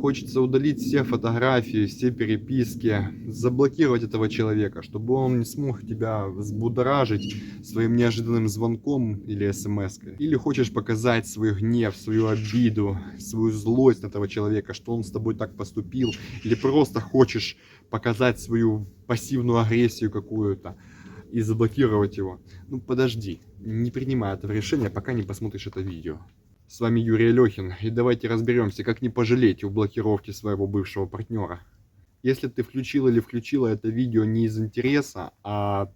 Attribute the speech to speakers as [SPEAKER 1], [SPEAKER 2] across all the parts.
[SPEAKER 1] Хочется удалить все фотографии, все переписки, заблокировать этого человека, чтобы он не смог тебя взбудоражить своим неожиданным звонком или смс-кой. Или хочешь показать свой гнев, свою обиду, свою злость на этого человека, что он с тобой так поступил. Или просто хочешь показать свою пассивную агрессию какую-то и заблокировать его. Ну подожди, не принимай этого решения, пока не посмотришь это видео. С вами Юрий Алехин, и давайте разберемся, как не пожалеть в блокировке своего бывшего партнера. Если ты включил или включила это видео не из интереса, а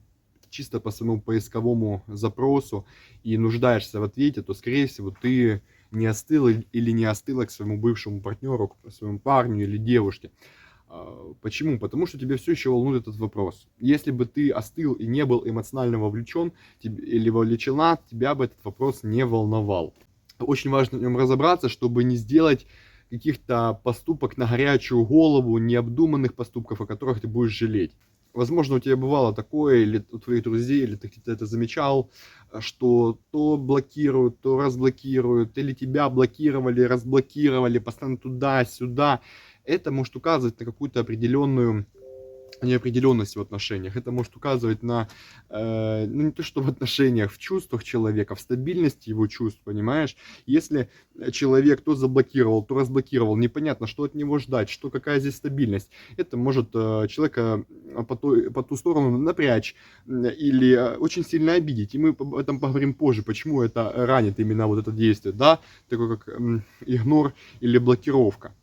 [SPEAKER 1] чисто по своему поисковому запросу и нуждаешься в ответе, то, скорее всего, ты не остыл или не остыла к своему бывшему партнеру, к своему парню или девушке. Почему? Потому что тебя все еще волнует этот вопрос. Если бы ты остыл и не был эмоционально вовлечен или вовлечена, тебя бы этот вопрос не волновал. Очень важно в нем разобраться, чтобы не сделать каких-то поступок на горячую голову, необдуманных поступков, о которых ты будешь жалеть. Возможно, у тебя бывало такое, или у твоих друзей, или ты где-то это замечал, что то блокируют, то разблокируют, или тебя блокировали, разблокировали, постоянно туда-сюда. Это может указывать на какую-то определенную неопределенность в отношениях. Это может указывать на, ну не то что в отношениях, в чувствах человека, в стабильности его чувств, понимаешь? Если человек то заблокировал, то разблокировал, непонятно, что от него ждать, что какая здесь стабильность. Это может человека по ту сторону напрячь или очень сильно обидеть. И мы об этом поговорим позже, почему это ранит именно вот это действие, да, такое как игнор или блокировка.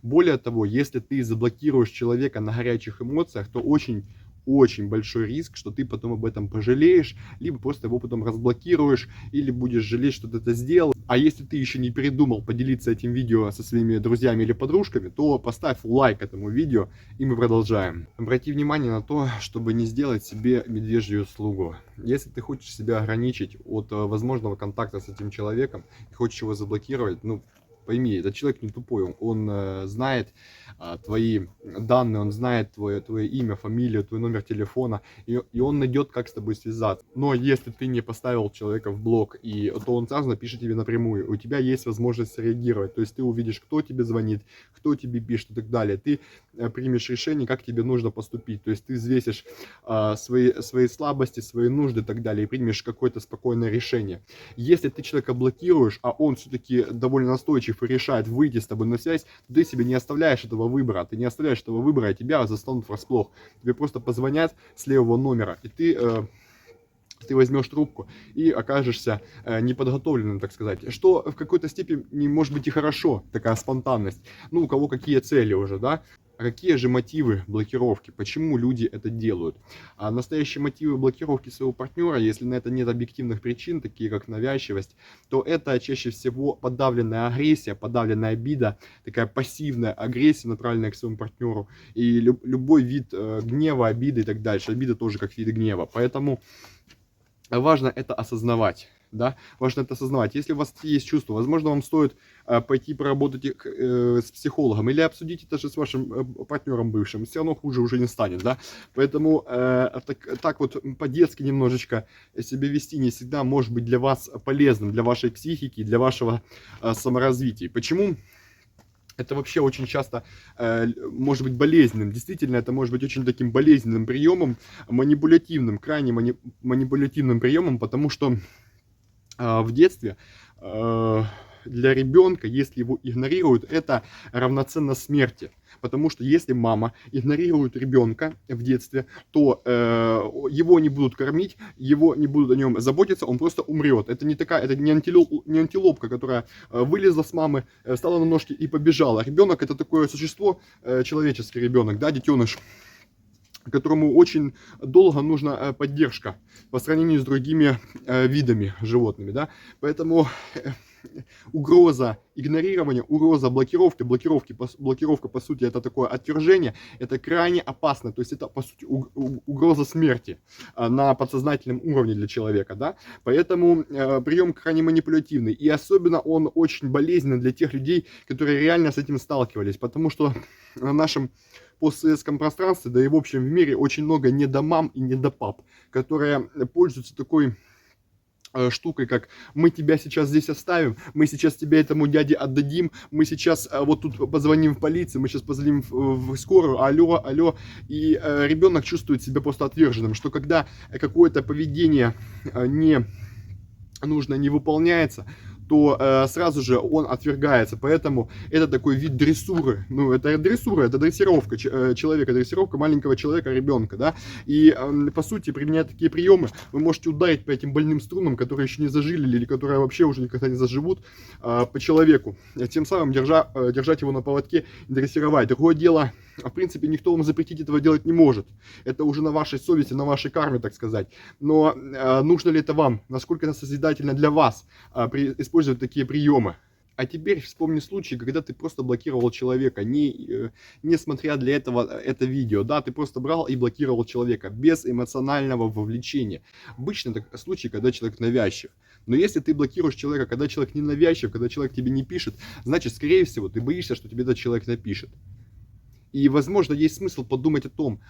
[SPEAKER 1] Более того, если ты заблокируешь человека на горячих эмоциях, то очень большой риск, что ты потом об этом пожалеешь, либо просто его потом разблокируешь, или будешь жалеть, что ты это сделал. А если ты еще не передумал поделиться этим видео со своими друзьями или подружками, то поставь лайк этому видео, и мы продолжаем. Обрати внимание на то, чтобы не сделать себе медвежью услугу. Если ты хочешь себя ограничить от возможного контакта с этим человеком и хочешь его заблокировать, ну, пойми, этот человек не тупой, он знает твои данные, он знает твое имя, фамилию, твой номер телефона, и он найдет, как с тобой связаться. Но если ты не поставил человека в блок, то он сразу напишет тебе напрямую, у тебя есть возможность реагировать, то есть ты увидишь, кто тебе звонит, кто тебе пишет и так далее, ты примешь решение, как тебе нужно поступить, то есть ты взвесишь свои слабости, свои нужды и так далее, и примешь какое-то спокойное решение. Если ты человека блокируешь, а он все-таки довольно настойчив и решает выйти с тобой на связь, то ты себе не оставляешь этого выбора. Ты не оставляешь этого выбора, и тебя застанут врасплох. Тебе просто позвонят с левого номера, и ты возьмешь трубку и окажешься неподготовленным, так сказать. Что в какой-то степени может быть и хорошо, такая спонтанность. Ну, у кого какие цели уже, да? А какие же мотивы блокировки? Почему люди это делают? А настоящие мотивы блокировки своего партнера, если на это нет объективных причин, такие как навязчивость, то это чаще всего подавленная агрессия, подавленная обида, такая пассивная агрессия, направленная к своему партнеру, и любой вид гнева, обиды и так дальше. Обида тоже как вид гнева. Поэтому важно это осознавать. Да? Важно это осознавать. Если у вас есть чувство, возможно, вам стоит пойти поработать с психологом или обсудить это же с вашим партнером бывшим. Все равно хуже уже не станет. Да? Поэтому так вот по-детски немножечко себя вести не всегда может быть для вас полезным, для вашей психики, для вашего саморазвития. Почему? Это вообще очень часто может быть болезненным. Действительно, это может быть очень таким болезненным приемом, манипулятивным, крайне манипулятивным приемом, потому что в детстве для ребенка, если его игнорируют, это равноценно смерти. Потому что если мама игнорирует ребенка в детстве, то его не будут кормить, его не будут о нем заботиться, он просто умрет. Это не антилопка, которая вылезла с мамы, встала на ножки и побежала. Ребенок — это такое существо, человеческий ребенок, да, детеныш, которому очень долго нужна поддержка по сравнению с другими видами животными, да, поэтому угроза игнорирования, угроза блокировка по сути это такое отвержение, это крайне опасно, то есть это по сути угроза смерти на подсознательном уровне для человека, да, поэтому прием крайне манипулятивный, и особенно он очень болезненный для тех людей, которые реально с этим сталкивались, потому что в нашем постсоветском пространстве, да и в общем в мире очень много недомам и недопап, которые пользуются такой штукой, как мы тебя сейчас здесь оставим, мы сейчас тебя этому дяде отдадим, мы сейчас вот тут позвоним в полицию, мы сейчас позвоним в скорую, алло, алло, и ребенок чувствует себя просто отверженным, что когда какое-то поведение не нужно, не выполняется, то сразу же он отвергается. Поэтому это такой вид дрессуры. Ну, это дрессура, это дрессировка человека, дрессировка маленького человека, ребенка, да. И, по сути, применяя такие приемы, вы можете ударить по этим больным струнам, которые еще не зажили или которые вообще уже никогда не заживут, по человеку. Тем самым держать его на поводке и дрессировать. Другое дело, в принципе, никто вам запретить этого делать не может. Это уже на вашей совести, на вашей карме, так сказать. Но нужно ли это вам? Насколько это созидательно для вас использовать такие приемы? А теперь вспомни случай, когда ты просто блокировал человека, не смотря для этого это видео. Да, ты просто брал и блокировал человека без эмоционального вовлечения. Обычно это случай, когда человек навязчив. Но если ты блокируешь человека, когда человек не навязчив, когда человек тебе не пишет, значит, скорее всего, ты боишься, что тебе этот человек напишет. И, возможно, есть смысл подумать о том,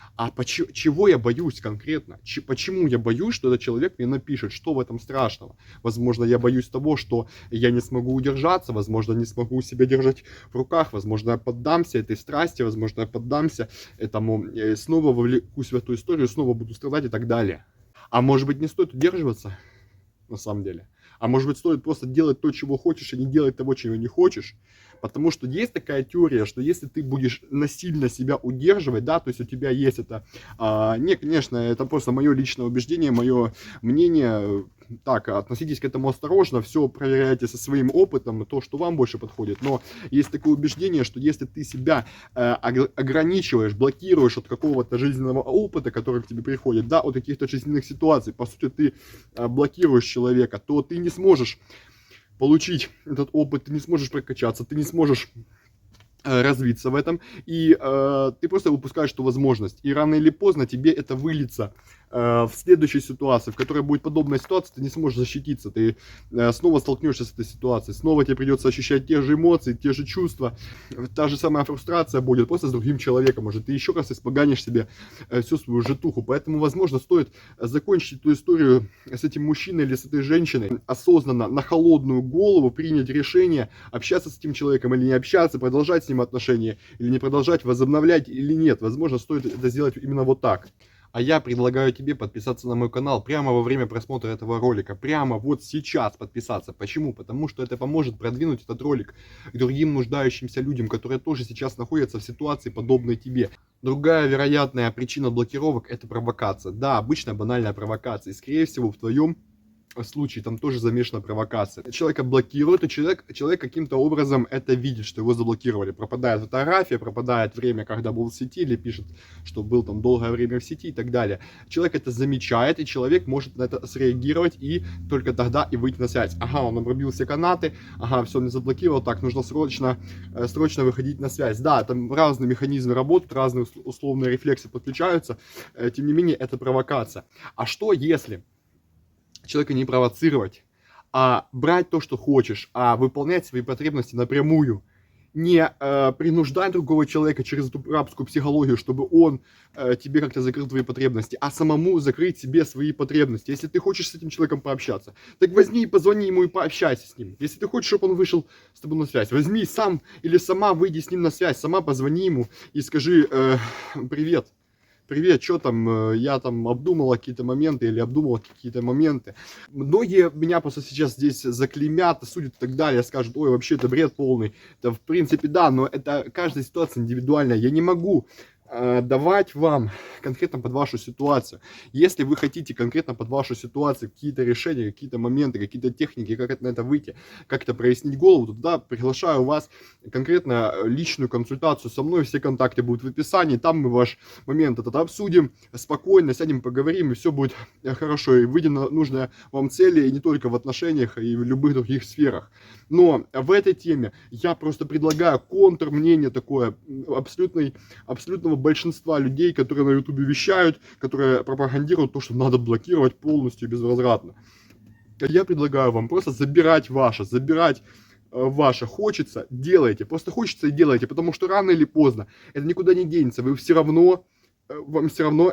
[SPEAKER 1] чего я боюсь конкретно, почему я боюсь, что этот человек мне напишет, что в этом страшного. Возможно, я боюсь того, что я не смогу удержаться, возможно, не смогу себя держать в руках, возможно, я поддамся этой страсти, возможно, я поддамся этому, снова вовлекусь в эту историю, снова буду страдать и так далее. А может быть, не стоит удерживаться, на самом деле? А может быть, стоит просто делать то, чего хочешь, и не делать того, чего не хочешь? Потому что есть такая теория, что если ты будешь насильно себя удерживать, да, то есть у тебя есть это, не, конечно, это просто мое личное убеждение, мое мнение, так, относитесь к этому осторожно, все проверяйте со своим опытом, то, что вам больше подходит, но есть такое убеждение, что если ты себя ограничиваешь, блокируешь от какого-то жизненного опыта, который к тебе приходит, да, от каких-то жизненных ситуаций, по сути, ты блокируешь человека, то ты не сможешь получить этот опыт, ты не сможешь прокачаться, ты не сможешь развиться в этом, и ты просто упускаешь эту возможность. И рано или поздно тебе это выльется в следующей ситуации, в которой будет подобная ситуация, ты не сможешь защититься, ты снова столкнешься с этой ситуацией, снова тебе придется ощущать те же эмоции, те же чувства, та же самая фрустрация будет просто с другим человеком, может, ты еще раз испоганишь себе всю свою житуху, поэтому, возможно, стоит закончить эту историю с этим мужчиной или с этой женщиной, осознанно, на холодную голову принять решение, общаться с этим человеком или не общаться, продолжать с ним отношения или не продолжать, возобновлять или нет, возможно, стоит это сделать именно вот так. А я предлагаю тебе подписаться на мой канал прямо во время просмотра этого ролика. Прямо вот сейчас подписаться. Почему? Потому что это поможет продвинуть этот ролик к другим нуждающимся людям, которые тоже сейчас находятся в ситуации, подобной тебе. Другая вероятная причина блокировок — это провокация. Да, обычная банальная провокация. И, скорее всего, в твоем случае там тоже замешана провокация. Человека блокируют, и человек каким-то образом это видит, что его заблокировали. Пропадает фотография, пропадает время, когда был в сети, или пишет, что был там долгое время в сети и так далее. Человек это замечает, и человек может на это среагировать и только тогда и выйти на связь. Ага, он обрубил все канаты, ага, все, он не заблокировал, так, нужно срочно выходить на связь. Да, там разные механизмы работают, разные условные рефлексы подключаются, тем не менее, это провокация. А что если человека не провоцировать, а брать то, что хочешь, а выполнять свои потребности напрямую, не принуждать другого человека через эту рабскую психологию, чтобы он тебе как-то закрыл твои потребности, а самому закрыть себе свои потребности. Если ты хочешь с этим человеком пообщаться, так возьми и позвони ему и пообщайся с ним. Если ты хочешь, чтобы он вышел с тобой на связь, возьми сам или сама выйди с ним на связь, сама позвони ему и скажи привет. Привет, что там, я там обдумала какие-то моменты или обдумала какие-то моменты. Многие меня просто сейчас здесь заклеймят, осудят и так далее, скажут, ой, вообще это бред полный. Это в принципе да, но это каждая ситуация индивидуальная. Я не могу давать вам конкретно под вашу ситуацию. Если вы хотите конкретно под вашу ситуацию какие-то решения, какие-то моменты, какие-то техники, как на это выйти, как это прояснить голову, то тогда приглашаю вас конкретно личную консультацию со мной. Все контакты будут в описании. Там мы ваш момент этот обсудим, спокойно сядем, поговорим, и все будет хорошо. И выйдем на нужные вам цели, и не только в отношениях, и в любых других сферах. Но в этой теме я просто предлагаю контрмнение такое абсолютного большинства людей, которые на ютубе вещают, которые пропагандируют то, что надо блокировать полностью и безвозвратно. Я предлагаю вам просто забирать ваше. Хочется, делайте. Просто хочется и делайте, потому что рано или поздно это никуда не денется. Вам все равно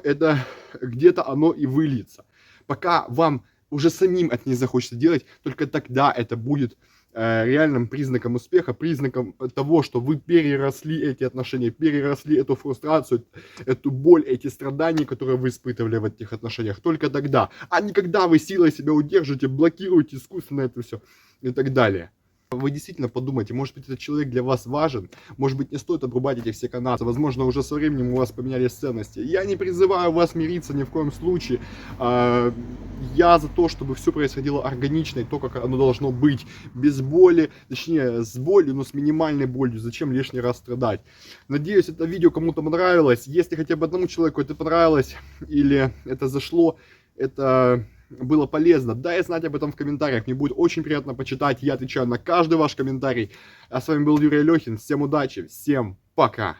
[SPEAKER 1] это где-то оно и выльется. Пока вам уже самим это не захочется делать, только тогда это будет реальным признаком успеха, признаком того, что вы переросли эти отношения, переросли эту фрустрацию, эту боль, эти страдания, которые вы испытывали в этих отношениях. Только тогда. А не когда вы силой себя удерживаете, блокируете искусственно это все и так далее. Вы действительно подумайте, может быть, этот человек для вас важен, может быть, не стоит обрубать эти все канаты, возможно, уже со временем у вас поменялись ценности. Я не призываю вас мириться ни в коем случае, я за то, чтобы все происходило органично и то, как оно должно быть, без боли, точнее, с болью, но с минимальной болью, зачем лишний раз страдать. Надеюсь, это видео кому-то понравилось, если хотя бы одному человеку это понравилось или это зашло, это было полезно, дай знать об этом в комментариях, мне будет очень приятно почитать, я отвечаю на каждый ваш комментарий. А с вами был Юрий Алехин, всем удачи, всем пока!